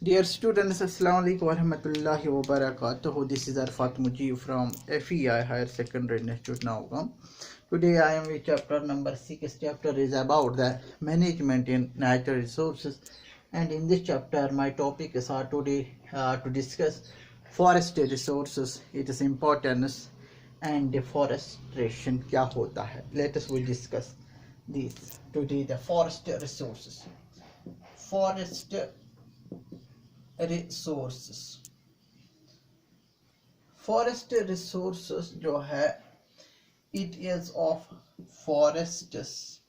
Dear students, Assalamu alaikum warahmatullahi wabarakatuh. This is Arafat mujeeb from FEI Higher Secondary Institute Navgam. Today I am with chapter number 6. Chapter is about the management in natural resources, and in this chapter my topic is today to discuss forest resources, its importance, and deforestation. क्या होता है? Let us we discuss this today. The forest resources. Forest resources. Forest resources जो है, it is of forests.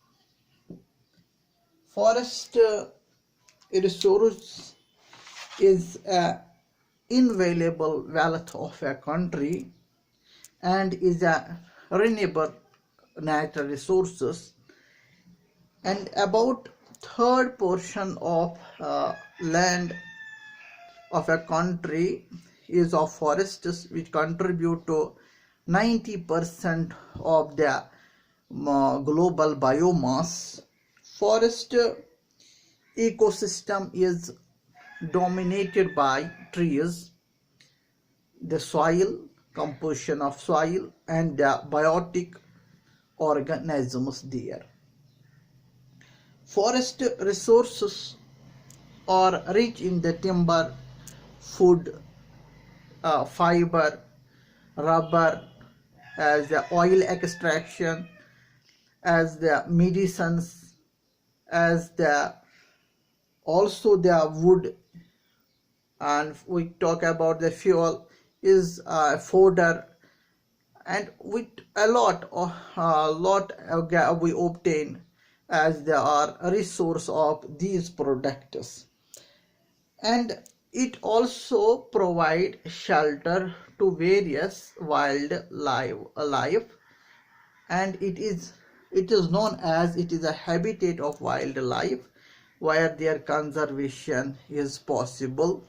Forest resource is a invaluable wealth of a country and is a renewable natural resources, and about third portion of land of a country is of forests, which contribute to 90% of the global biomass. Forest ecosystem is dominated by trees, the soil, composition of soil, and the biotic organisms there. Forest resources are rich in the timber, food, fiber, rubber, as the oil extraction, as the medicines, as the also the wood, and we talk about the fuel is fodder, and with a lot we obtain as they are a resource of these products. And it also provide shelter to various wildlife, and it is known as it is a habitat of wildlife where their conservation is possible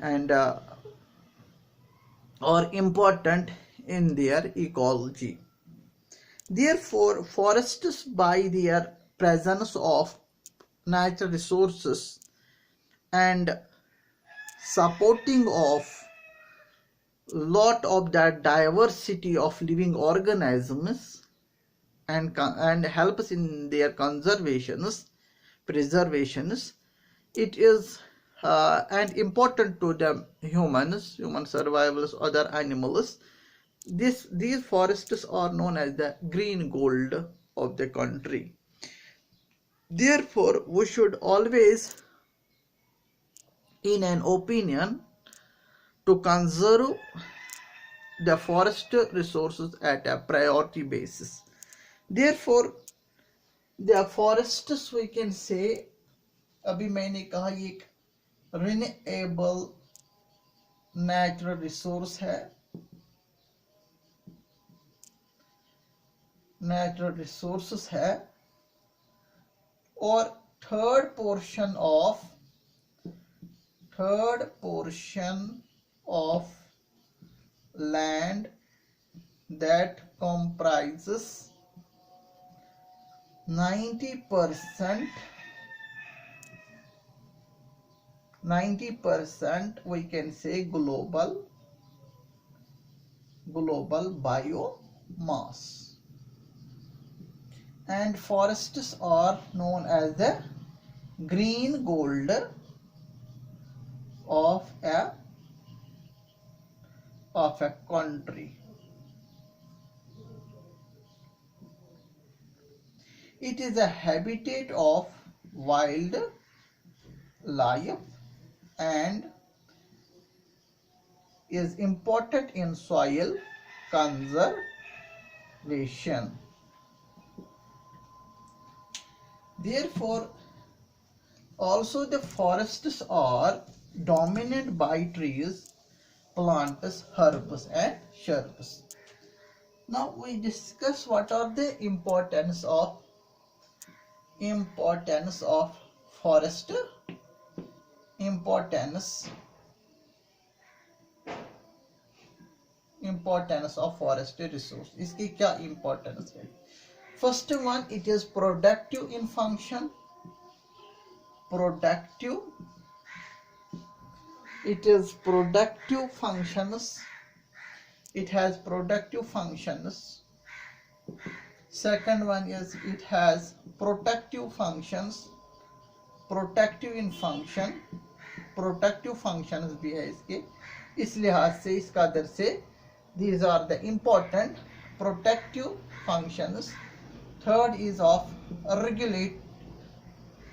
and are important in their ecology. Therefore, forests, by their presence of natural resources and supporting of lot of that diversity of living organisms, and helps in their preservations, it is and important to the human survivals, other animals. These forests are known as the green gold of the country. Therefore, we should always, in an opinion, to conserve the forest resources at a priority basis. Therefore, the forests we can say, अभी मैंने कहा ये एक renewable natural resource है, natural resources है, और third portion of land that comprises 90% we can say global biomass. And forests are known as the green gold of a country. It is a habitat of wildlife and is important in soil conservation. Therefore, also the forests are dominated by trees, plants, herbs, and shrubs. Now we discuss what are the importance of forest. Importance of forest resource. इसकी क्या importance है? First one, it is productive in function. Productive it is productive functions. It has productive functions. Second one is it has protective functions. Protective in function, protective functions भी है इसके, इस लिहाज से इसका दर से these are the important protective functions. Third is of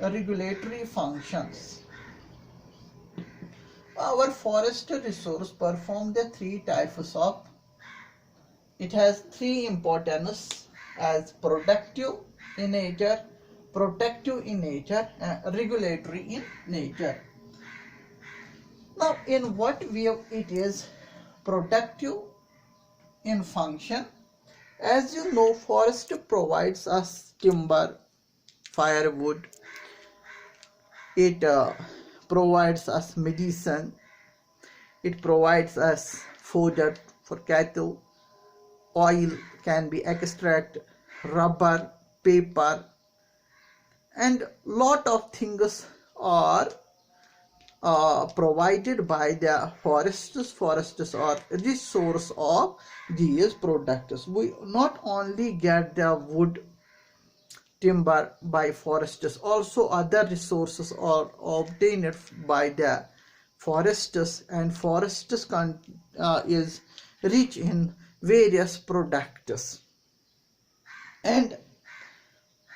regulatory functions. Our forest resource perform the three types of, it has three importance as productive in nature, protective in nature, and regulatory in nature. Now, in what way it is protective in function? As you know, forest provides us timber, firewood. It provides us medicine. It provides us fodder for cattle. Oil can be extracted, rubber, paper, and lot of things are provided by the forests. Forests are resource of these products. We not only get the wood, timber by forests, also other resources are obtained by the forests, and forests is rich in various products. And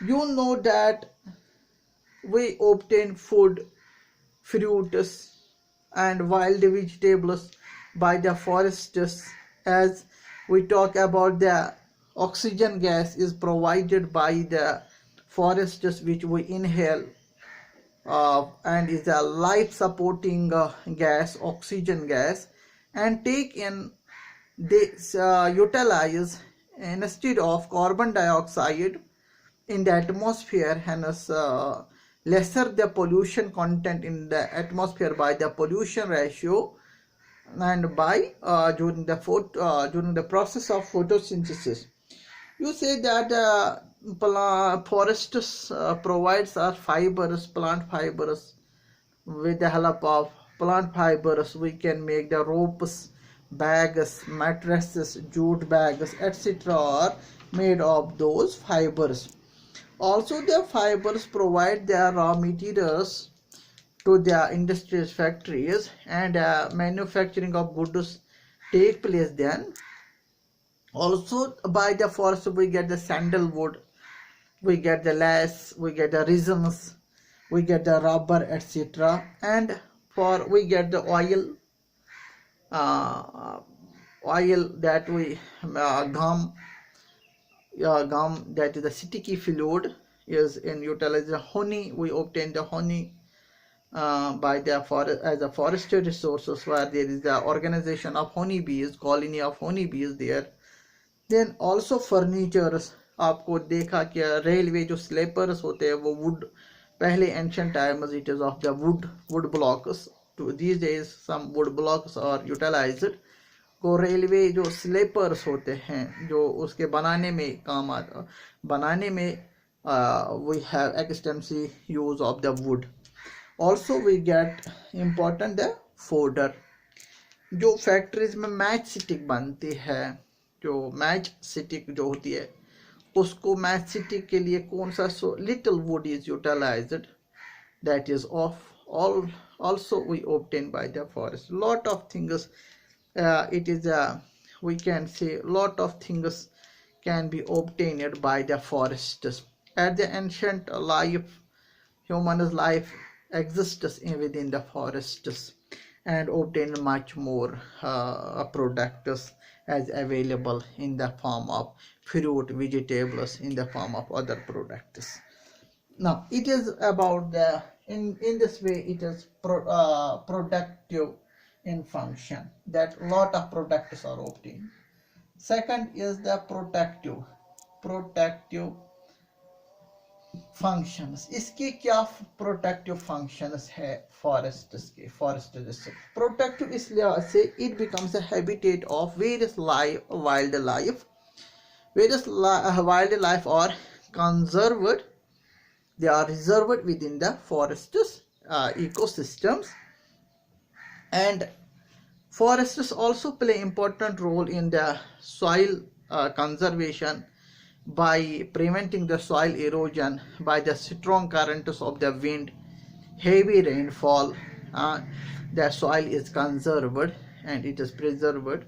you know that we obtain food, fruits and wild vegetables by the forests. As we talk about, the oxygen gas is provided by the forests which we inhale, and is a life supporting gas, oxygen gas, and take in this utilize instead of carbon dioxide in the atmosphere, hence lesser the pollution content in the atmosphere by the pollution ratio, and by during the process of photosynthesis. You say that forests provides us fibers, plant fibers. With the help of plant fibers we can make the ropes, bags, mattresses, jute bags, etc. are made of those fibers. Also, the fibers provide their raw materials to the industrial factories, and manufacturing of goods take place then. Also, by the forest we get the sandalwood, we get the lace, we get the resins, we get the rubber, etc. And for we get the oil that we gum, that is the sticky fluid is in utilized. Honey, we obtain the honey by the forest as a forestry resources, where there is the organization of honey bees, colony of honey bees there. Then also furnitures, आपको देखा क्या railway जो slippers होते हैं वो would, पहले ancient times it is of the wood blocks. to these days some wood blocks are utilized. को railway जो स्लीपर्स होते हैं जो उसके बनाने में काम आता, बनाने में we have extensive use of the wood. Also we get important the fodder. जो फैक्ट्रीज में मैच स्टिक बनती है, जो मैच स्टिक जो होती है उसको मैच स्टिक के लिए कौन सा little wood is utilized, that is of all also we obtain by the forest. Lot of things it is we can say lot of things can be obtained by the forests. At the ancient life, human's life exists within the forests and obtain much more products as available in the form of fruit, vegetables, in the form of other products. Now it is about the in this way it is productive in function, that lot of products are obtained. Second is the protective functions. इसके क्या protective functions है forests के, forest से protective इसलिए से it becomes a habitat of various wildlife. Various wildlife are conserved, they are reserved within the forests ecosystems. And forests also play important role in the soil conservation by preventing the soil erosion by the strong currents of the wind, heavy rainfall. The soil is conserved and it is preserved.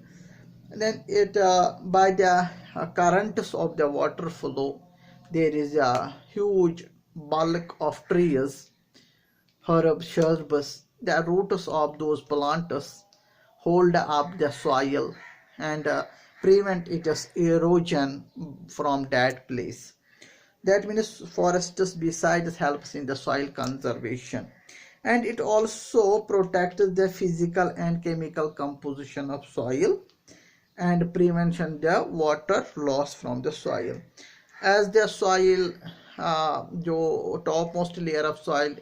And then it by the currents of the water flow, there is a huge bulk of trees, herbs, shrubs. The roots of those plants hold up the soil and prevent its erosion from that place. That means forests besides helps in the soil conservation, and it also protects the physical and chemical composition of soil and prevention the water loss from the soil. As the soil, the topmost layer of soil,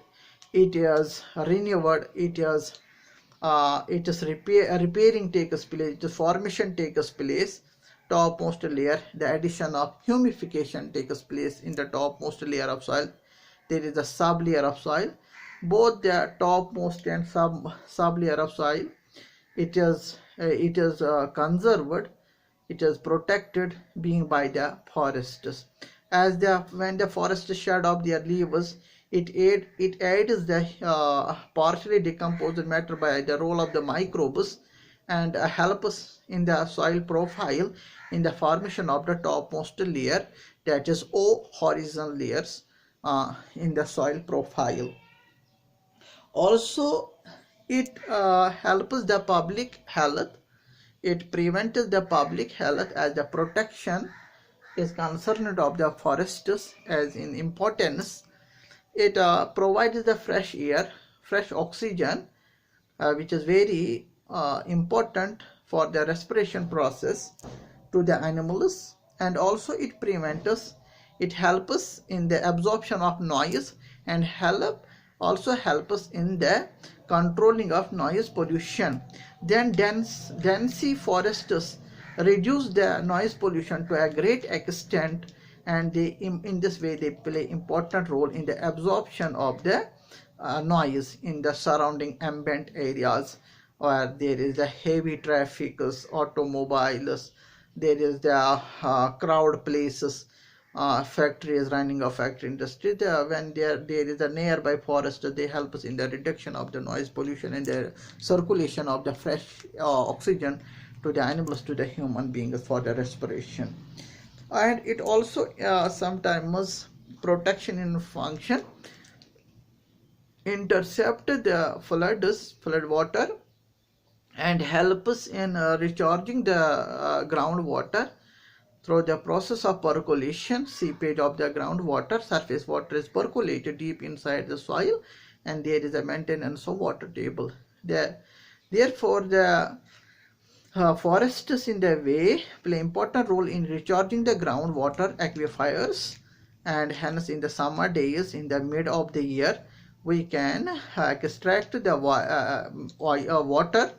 it is renewed, it is repairing takes place, the formation takes place. Topmost layer, the addition of humification takes place in the topmost layer of soil. There is a sub layer of soil. Both the topmost and sub layer of soil, it is conserved, it is protected being by the forests. As when the forests shed off their leaves, it aids the partially decomposed matter by the role of the microbes, and helps in the soil profile in the formation of the topmost layer, that is O horizon layers in the soil profile. Also, it helps the public health. It prevents the public health as the protection is concerned of the forests as in importance. It provides the fresh air, fresh oxygen, which is very important for the respiration process to the animals. And also it prevents, it helps in the absorption of noise, and also helps in the controlling of noise pollution. Then dense forests reduce the noise pollution to a great extent, and they in this way they play important role in the absorption of the noise in the surrounding ambient areas where there is a heavy traffic, automobiles, there is the crowd places, factories running of factory industry. When there is a nearby forest, they help us in the reduction of the noise pollution and the circulation of the fresh oxygen to the animals, to the human beings for the respiration. And it also sometimes protection in function, intercept the flood water, and help us in recharging the groundwater through the process of percolation, seepage of the groundwater. Surface water is percolated deep inside the soil, and there is a maintenance of water table there. Therefore, the forests in the way play important role in recharging the groundwater aquifers, and hence in the summer days in the mid of the year we can extract the water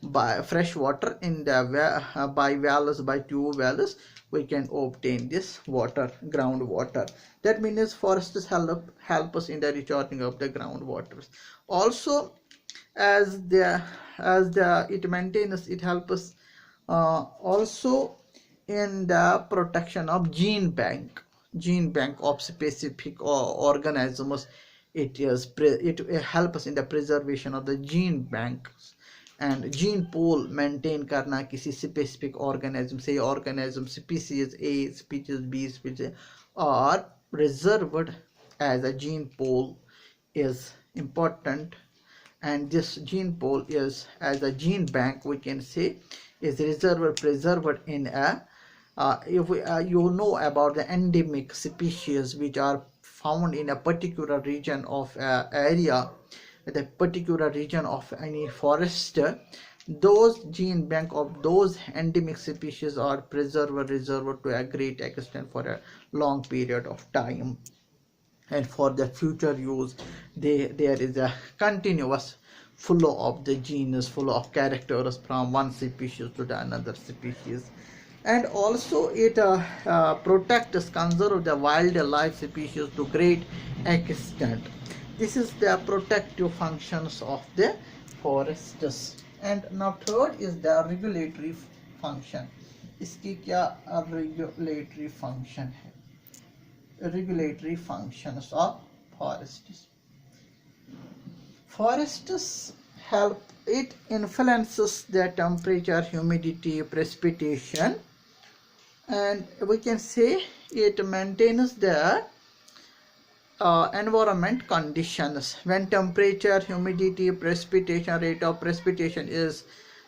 by fresh water in the by wells, by tube wells. We can obtain this water, groundwater. That means forests help us in the recharging of the groundwaters. Also, as it maintains, it helps us also in the protection of gene bank of specific organisms. It helps us in the preservation of the gene banks and gene pool maintain करना किसी specific organism, say organism species A, species B, species are reserved as a gene pool is important. And this gene pool is as a gene bank, we can say, is preserved in a if we you know about the endemic species which are found in a particular region of area, the particular region of any forest, those gene bank of those endemic species are reserved to a great extent for a long period of time, and for the future use there is a continuous flow of the genes, flow of characters from one species to the another species. And also it protects, conserve the wildlife species to great extent. This is the protective functions of the forests. And now third is the regulatory function. इसकी क्या regulatory function है? Regulatory functions of forests. Forests help, it influences the temperature, humidity, precipitation, and we can say it maintains the environment conditions. When temperature, humidity, precipitation, rate of precipitation is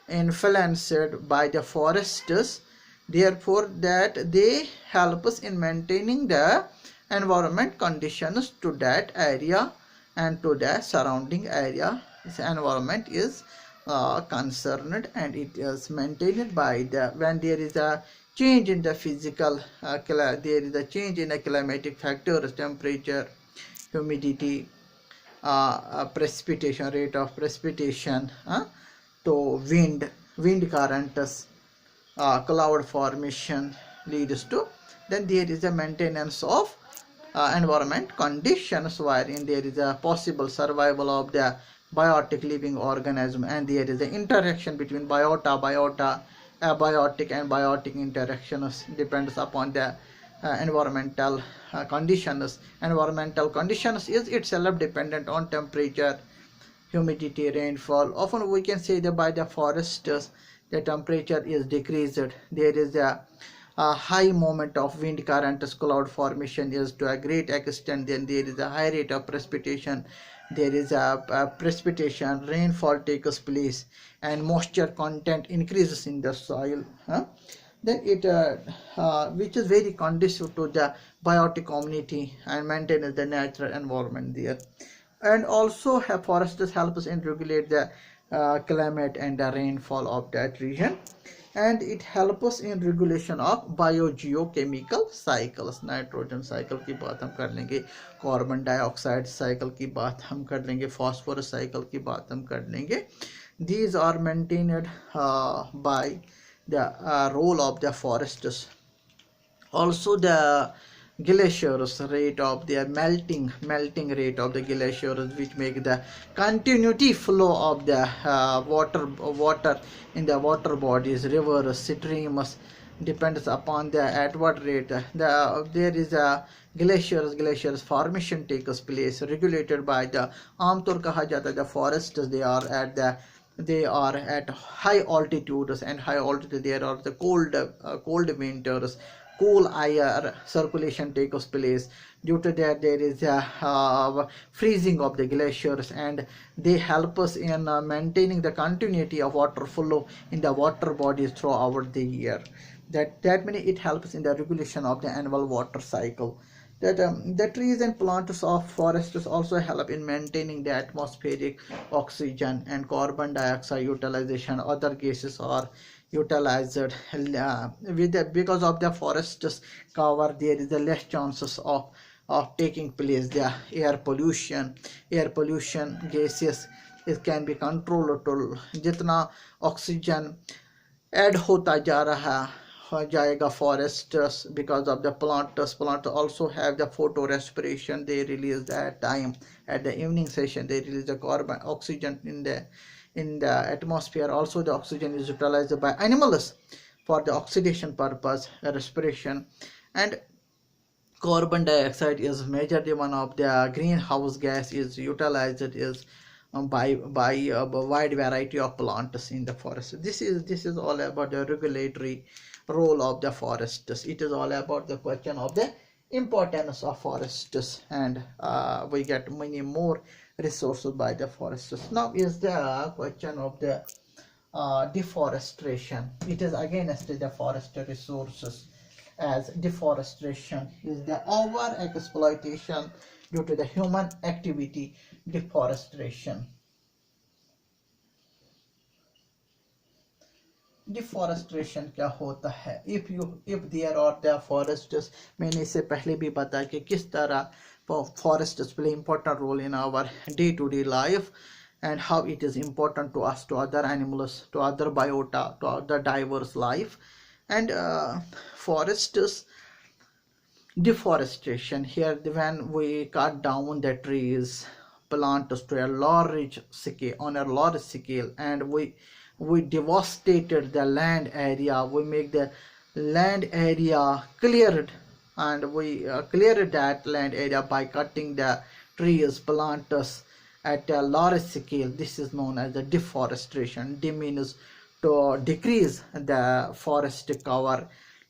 influenced by the forests, therefore that they help us in maintaining the environment conditions to that area and to the surrounding area. This environment is concerned, and it is maintained by the, when there is a change in the physical there is a change in the climatic factors, temperature, humidity, precipitation, rate of precipitation, to wind currents, cloud formation leads to, then there is a maintenance of environment conditions wherein there is a possible survival of the biotic living organism, and there is an interaction between abiotic and biotic interactions depends upon the environmental conditions. Environmental conditions is itself dependent on temperature, humidity, rainfall. Often we can say that by the forests the temperature is decreased, there is a high moment of wind currents, cloud formation is to a great extent, then there is a high rate of precipitation, there is a precipitation, rainfall takes place, and moisture content increases in the soil, then it which is very conducive to the biotic community and maintain the natural environment there. And also forests help us in regulate the climate and the rainfall of that region, and it helps us in regulation of biogeochemical cycles. Nitrogen cycle की बात हम कर लेंगे, carbon dioxide cycle की बात हम कर लेंगे, फास्फोरस साइकिल की बात हम कर लेंगे. These are maintained by the role of the forests. Also the glaciers, rate of their melting rate of the glaciers, which make the continuity flow of the water in the water bodies, rivers, streams, depends upon the at what rate there is a glaciers formation takes place, regulated by the आमतौर कहा जाता है the forests, they are at high altitudes, and high altitude there are the cold winters, cool air circulation takes place. Due to that there is a freezing of the glaciers, and they help us in maintaining the continuity of water flow in the water bodies throughout the year. That means it helps in the regulation of the annual water cycle. The trees and plants of forests also help in maintaining the atmospheric oxygen and carbon dioxide utilization. Other gases are utilized because of the forests cover, there is the less chances of taking place the air pollution gases. It can be controlled to जितना oxygen add होता जा रहा जाएगा forests, because of the plants also have the photo respiration, they release that time at the evening session, they release the carbon oxygen in the atmosphere. Also the oxygen is utilized by animals for the oxidation purpose, respiration. And carbon dioxide is majorly one of the greenhouse gas is utilized is by a wide variety of plants in the forest. This is all about the regulatory role of the forests. It is all about the question of the importance of forests, and we get many more resources by the forests. Now is the question of the deforestation. It is against the forest resources, as deforestation is the over exploitation due to the human activity. Deforestation क्या होता है? If there are the forests, मैंने इससे पहले भी बताया कि किस तरह forests play important role in our day-to-day life, and how it is important to us, to other animals, to other biota, to other diverse life. And forests deforestation, here when we cut down the trees, plants to a large scale, on a large scale, and we devastated the land area. We make the land area cleared, and we cleared that land area by cutting the trees, plants at a large scale. This is known as the deforestation. D means to decrease the forest cover,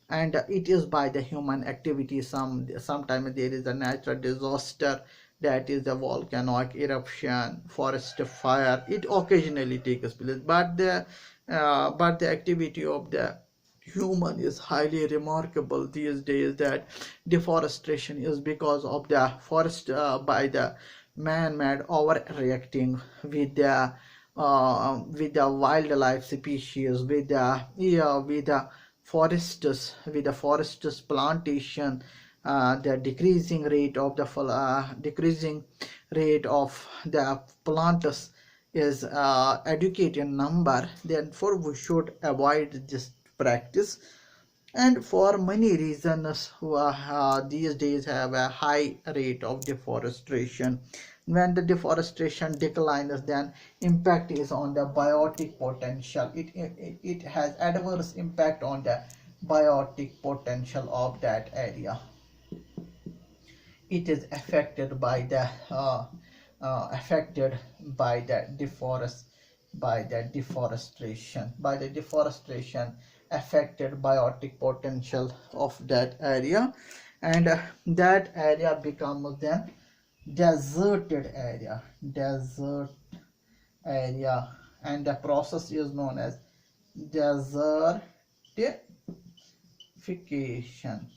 and it is by the human activity. Sometimes there is a natural disaster, that is a volcanic eruption, forest fire. It occasionally takes place, but the activity of the human is highly remarkable these days. That deforestation is because of the forest, by the man-made overreacting with the wildlife species, with the, yeah, with the forests plantation, the decreasing rate of the plants is adequate in number. Therefore we should avoid this practice, and for many reasons these days have a high rate of deforestation. When the deforestation declines, then impact is on the biotic potential. It has adverse impact on the biotic potential of that area. It is affected by the deforestation affected biotic potential of that area, and that area becomes then desert area, and the process is known as desertification,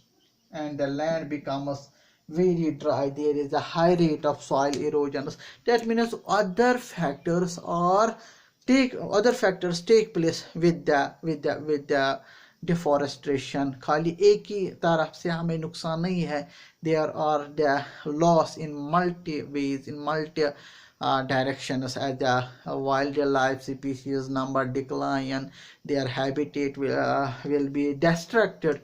and the land becomes very dry. There is a high rate of soil erosion. That means other factors take place with the deforestation. खाली एक ही तरफ से हमें नुकसान नहीं है. There are the loss in multi ways, in multi directions, as the wildlife species number decline, their habitat will be destructed,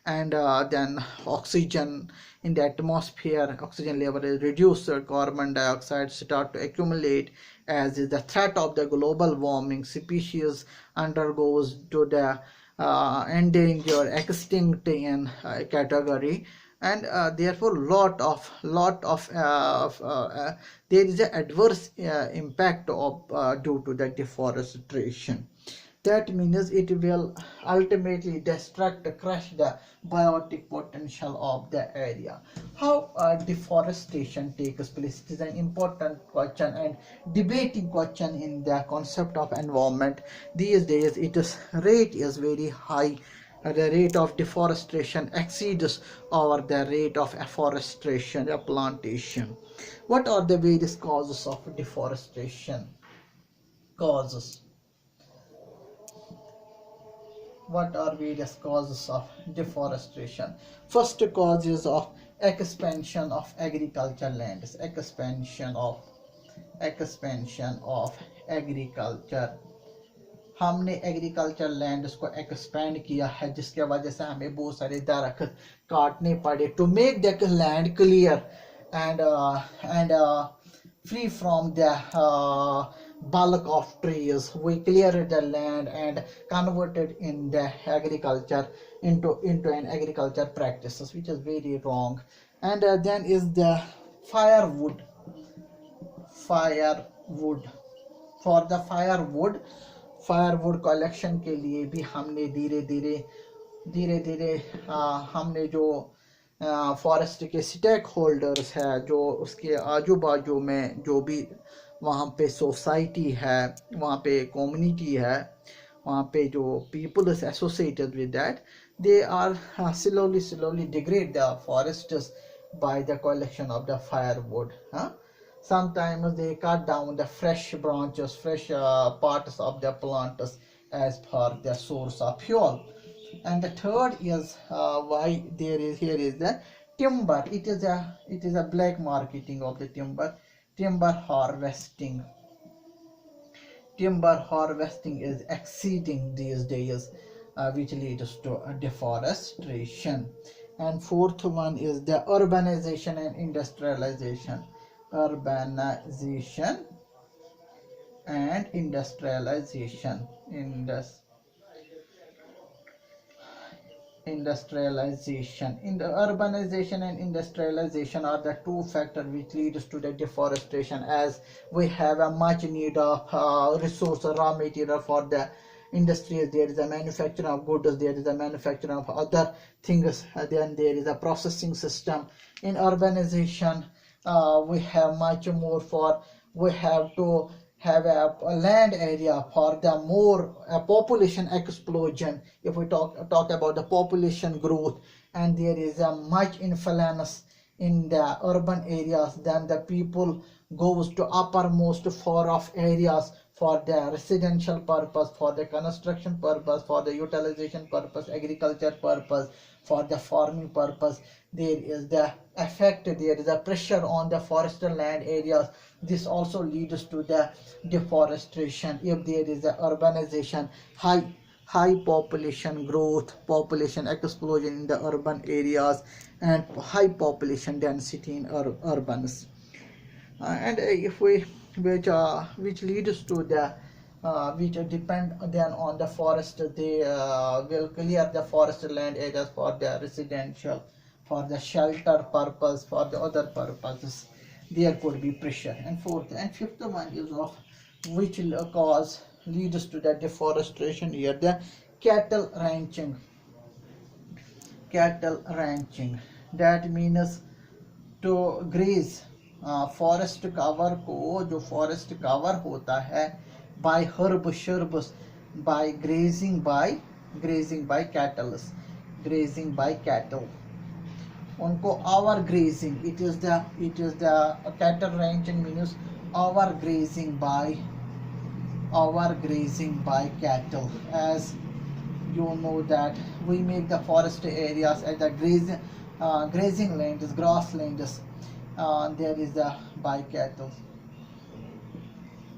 and then oxygen in the atmosphere, oxygen level is reduced, carbon dioxide start to accumulate. As is the threat of the global warming, species undergoes to the endangered, extinct in category, and therefore there is an adverse impact of due to the deforestation. That means it will ultimately crush the biotic potential of the area. How deforestation takes place? It is an important question and debating question in the concept of environment. These days its rate is very high. The rate of deforestation exceeds over the rate of afforestation, the plantation. What are the various causes of deforestation? What are various causes of deforestation? First cause is of expansion of agriculture lands. Expansion of agriculture. हमने agriculture land को expand किया है, जिसके वजह से हमें बहुत सारे दरख्त काटने पड़े to make the land clear and free from the bulk of trees. We cleared the land and converted in the agriculture into an agriculture practices, which is very wrong. And then is the firewood. For the firewood collection के लिए भी हमने धीरे धीरे हमने जो forest के stake holders है, जो उसके आजू बाजू में जो भी वहाँ पे सोसाइटी है, वहाँ पे कम्युनिटी है, वहाँ पे जो people is associated with that, they are slowly degrade the forests by the collection of the firewood. Sometimes they cut down the fresh branches, fresh parts of the plants as per the source of fuel. And the third is why here is the timber. It is a black marketing of the timber. Timber harvesting is exceeding these days, which leads to deforestation. And fourth one is the urbanization and industrialization. urbanization and industrialization. Industrialization. In the urbanization and industrialization are the two factors which leads to the deforestation, as we have a much need of resource raw material for the industries. There is a manufacturing of goods, there is a manufacturing of other things, then there is a processing system. In urbanization, we have much more for, we have to have a land area for the more population explosion. If we talk about the population growth, and there is a much influence in the urban areas, then the people goes to uppermost far off areas for the residential purpose, for the construction purpose, for the utilization purpose, agriculture purpose, for the farming purpose. There is the effect, there is a pressure on the forested land areas. This also leads to the deforestation. If there is a urbanization, high population growth, population explosion in the urban areas, and high population density in urbans, and if we which leads to the which depend then on the forest, they will clear the forested land areas for the residential, for the shelter purpose, for the other purposes. There could be pressure. And fourth and fifth one is of which cause leads to the deforestation here, the cattle ranching. That means to graze, forest cover को, जो forest cover होता है by herb shrubs, by grazing by cattle, उनको over grazing. It is the cattle ranching means over grazing by cattle. As you know that we make the forest areas as the grazing lands, grasslands. There is the by cattle.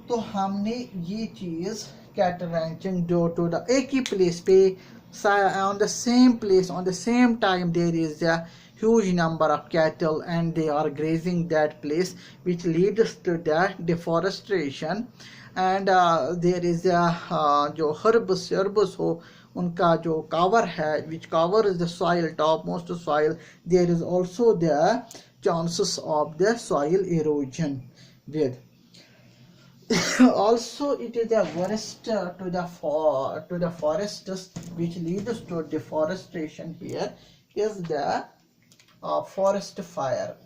तो हमने ये चीज cattle ranching due to the एक ही place पे on the same place on the same time there is a huge number of cattle and they are grazing that place, which leads to the deforestation. And there is a जो herbs हो उनका जो cover है, which covers the soil, topmost soil, there is also the chances of the soil erosion with. Also it is the worst to the forests, which leads to deforestation here, is the forest fire.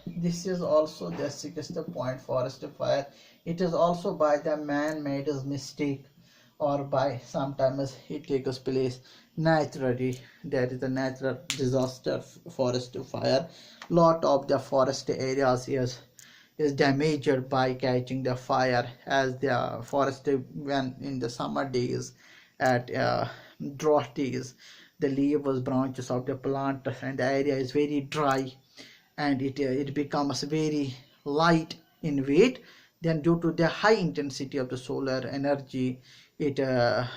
This is also the sixth point. Forest fire, it is also by the man-made mistake, or by sometimes it takes place naturally. That is a natural disaster. Forest fire, lot of the forest areas is damaged by catching the fire, as the forest, when in the summer days, at drought days, the leaves, branches of the plant and the area is very dry, and it becomes very light in weight. Then due to the high intensity of the solar energy, it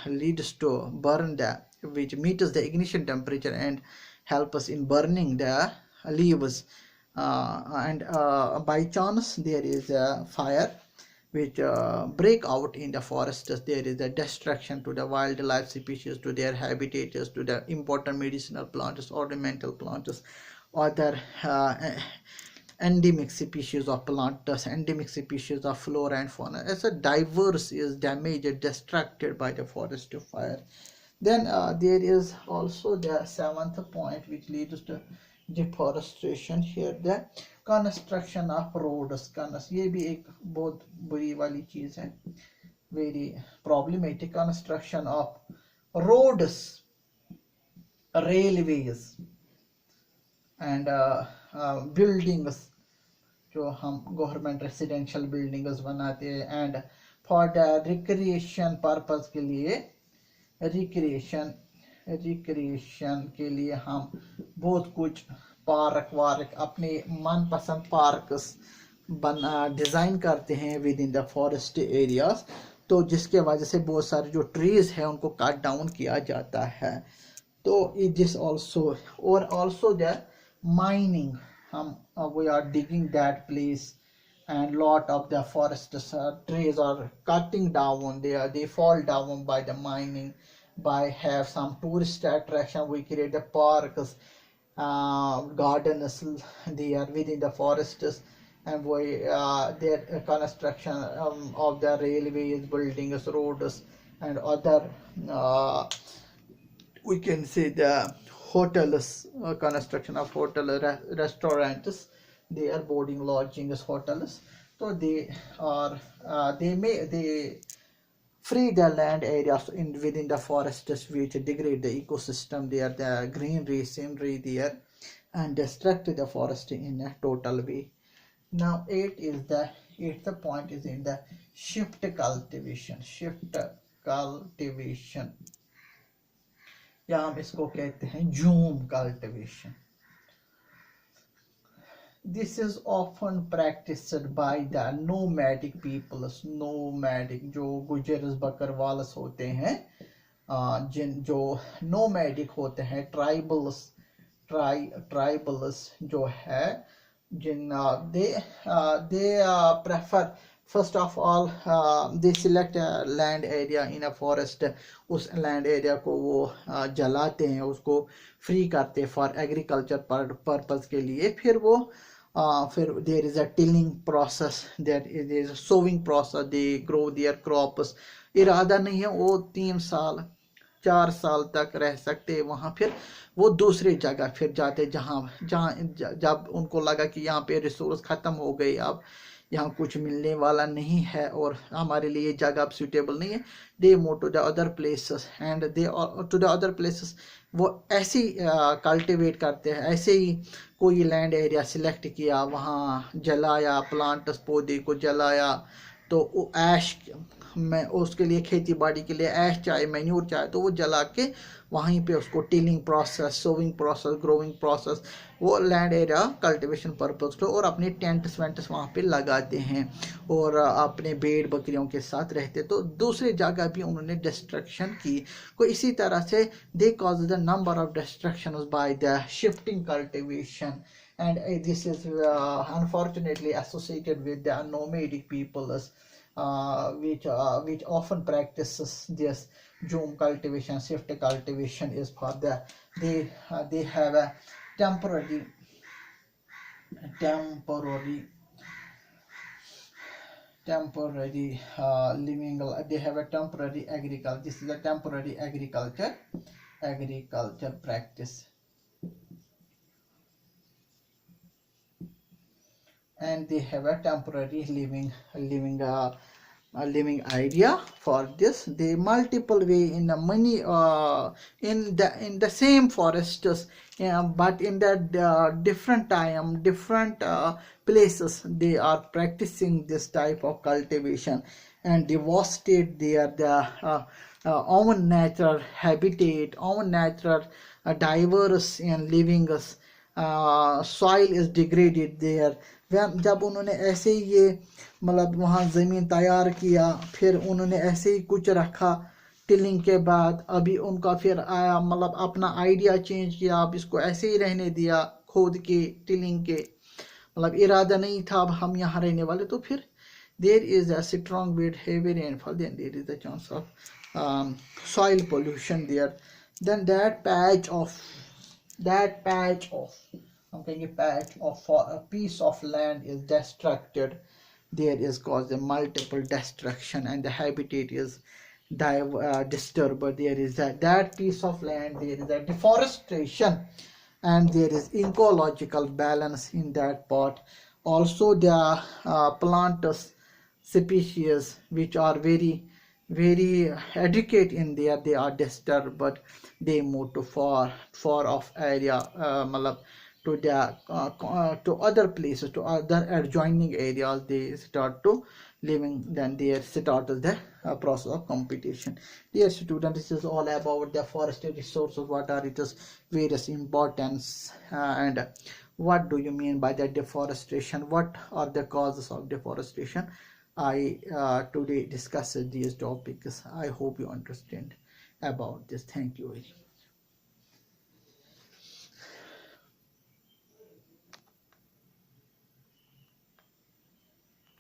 leads to burn which meets the ignition temperature and help us in burning the leaves. And by chance there is a fire which break out in the forests. There is a destruction to the wildlife species, to their habitats, to the important medicinal plants, ornamental plants, other endemic species of plants, endemic species of flora and fauna. As a diverse is damaged, destructed by the forest fire. Then there is also the seventh point which leads to deforestation here, the construction of roads. ये भी एक बहुत बुरी वाली चीज है, very problematic. Construction of roads, railways and buildings, जो हम गवर्नमेंट रेसिडेंशियल बिल्डिंग्स बनाते हैं, and for the recreation purpose के लिए, रिक्रिएशन के लिए हम बहुत कुछ पार्क अपने मनपसंद पार्क्स डिज़ाइन करते हैं with in the forest areas. तो जिसके वजह से बहुत सारे जो ट्रीज हैं उनको कट डाउन किया जाता है. तो दिस ऑल्सो, और also the mining, we are digging that place, and lot of the forest trees are cutting down. They fall down by the mining. By have some tourist attraction, we create the parks, gardens, they are within the forests, and we their construction of the railways, buildings, roads, and other we can say the hotels, construction of hotel, restaurants, they are boarding lodgings, hotels. So they free the land areas in within the forests which degrade the ecosystem there, the greenery, scenery there, and destruct the forest in a total way. Now eighth point is in the shift cultivation. Shift cultivation, या हम इसको कहते हैं zoom cultivation. This is often practiced by the nomadic peoples. Nomadic जो गुजरस बकरवालस होते हैं, जो nomadic होते हैं, tribals जो है, they prefer. First of all, they select a land area in a forest. उस land area को वो जलाते हैं, उसको free करते हैं for agriculture purpose के लिए. फिर वो फिर there is a tilling process, there is a sowing process, they grow their crops. इरादा नहीं है वो 3 साल 4 साल तक रह सकते वहाँ. फिर वो दूसरी जगह फिर जाते जहाँ जब उनको लगा कि यहाँ पे रिसोर्स ख़त्म हो गई, अब यहाँ कुछ मिलने वाला नहीं है और हमारे लिए जगह सुटेबल नहीं है, they move to the other places. And they to the other places वो ऐसे ही कल्टिवेट करते हैं. ऐसे ही कोई लैंड एरिया सिलेक्ट किया, वहाँ जलाया, प्लांट्स पौधे को जलाया, तो ऐश में उसके लिए खेती बाड़ी के लिए ऐश चाहिए, मैन्यूर चाहिए, तो वो जला के वहीं पे उसको tilling process, sowing process, growing process, वो लैंड एरिया कल्टीवेशन पर्पस को, और अपने टेंट्स वेंट्स वहाँ पे लगाते हैं और अपने भेड़ बकरियों के साथ रहते. तो दूसरी जगह भी उन्होंने डिस्ट्रक्शन की. को इसी तरह से they cause the number of destructions by the shifting cultivation. And this is unfortunately associated with the nomadic peoples, which often practices this zoom cultivation. Shift cultivation is for the they have a temporary living. They have a temporary agriculture. This is a temporary agriculture practice. And they have a temporary living idea for this. They multiple way in the many in the same forests, but in the different time, different places, they are practicing this type of cultivation and devastate the own natural habitat, own natural diverse and living. Soil is degraded there. जब उन्होंने ऐसे ही ये मतलब वहाँ ज़मीन तैयार किया, फिर उन्होंने ऐसे ही कुछ रखा टिलिंग के बाद, अभी उनका फिर आया मतलब अपना आइडिया चेंज किया, अब इसको ऐसे ही रहने दिया खोद के टिलिंग के, मतलब इरादा नहीं था अब हम यहाँ रहने वाले. तो फिर there is a strong wind, heavy rainfall, then there is a chance of soil pollution there. Then that patch of for a piece of land is destructed. There is caused a multiple destruction and the habitat is disturbed. There is that piece of land, there is a deforestation and there is ecological balance in that part. Also the plant species which are very adequate in there, they are disturbed, but they move to far off area, to the to other places, to other adjoining areas, they start to living. Then they start the process of competition. Dear students, this is all about the forestry resources, what are its various importance, and what do you mean by the deforestation, what are the causes of deforestation. I today discussed these topics. I hope you understand about this. Thank you very much.